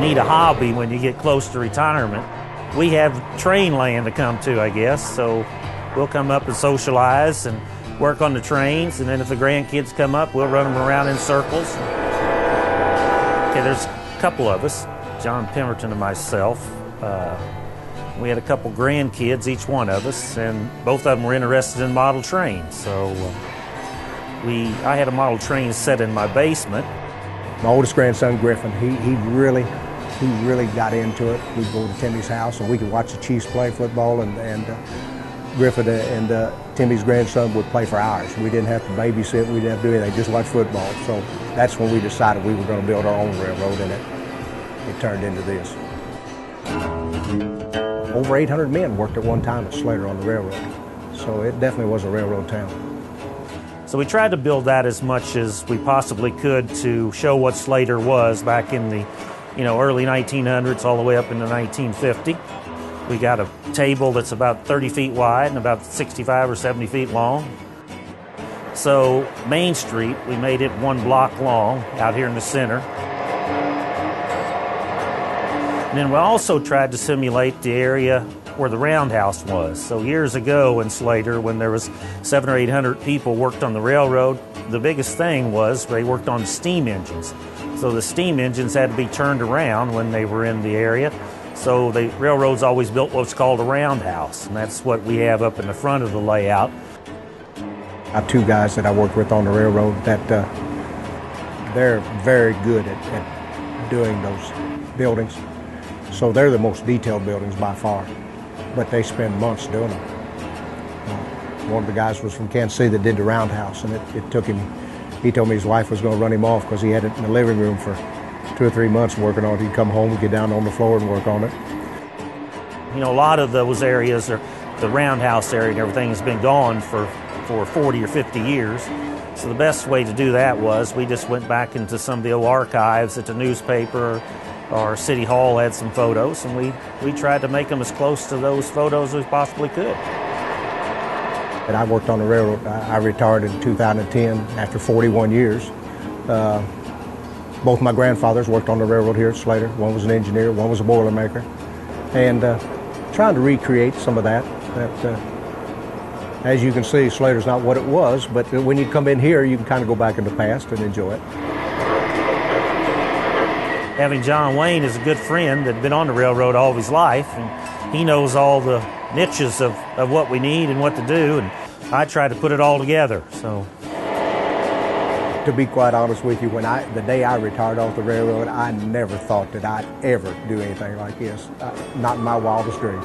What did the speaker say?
need a hobby when you get close to retirement. We have train land to come to, I guess, so we'll come up and socialize and work on the trains, and then if the grandkids come up, we'll run them around in circles. Okay, there's a couple of us, John Pemberton and myself. We had a couple grandkids, each one of us, and both of them were interested in model trains. So I had a model train set in my basement. My oldest grandson, Griffin, he really got into it. We'd go to Timmy's house and we could watch the Chiefs play football, and Griffin and Timmy's grandson would play for hours. We didn't have to babysit, we didn't have to do anything, just watch football. So that's when we decided we were going to build our own railroad, and it turned into this. Over 800 men worked at one time at Slater on the railroad, so it definitely was a railroad town. So we tried to build that as much as we possibly could to show what Slater was back in the early 1900s all the way up into 1950. We got a table that's about 30 feet wide and about 65 or 70 feet long. So Main Street, we made it one block long out here in the center. And then we also tried to simulate the area where the roundhouse was. So years ago in Slater, when there was 700 or 800 people worked on the railroad, the biggest thing was they worked on steam engines. So the steam engines had to be turned around when they were in the area. So the railroads always built what's called a roundhouse, and that's what we have up in the front of the layout. I have two guys that I worked with on the railroad that they're very good at doing those buildings. So they're the most detailed buildings by far, but they spend months doing them. One of the guys was from Kansas City that did the roundhouse, and it took him, he told me his wife was going to run him off because he had it in the living room for 2 or 3 months working on it. He'd come home and get down on the floor and work on it. A lot of those areas, are the roundhouse area and everything, has been gone for 40 or 50 years. So the best way to do that was we just went back into some of the old archives at the newspaper. Our City Hall had some photos, and we tried to make them as close to those photos as we possibly could. And I worked on the railroad. I retired in 2010 after 41 years. Both my grandfathers worked on the railroad here at Slater. One was an engineer, one was a boilermaker. And trying to recreate some of that. As you can see, Slater's not what it was, but when you come in here, you can kind of go back in the past and enjoy it. Having John Wayne as a good friend that had been on the railroad all of his life, and he knows all the niches of what we need and what to do, and I try to put it all together. So, to be quite honest with you, the day I retired off the railroad, I never thought that I'd ever do anything like this. Not in my wildest dreams.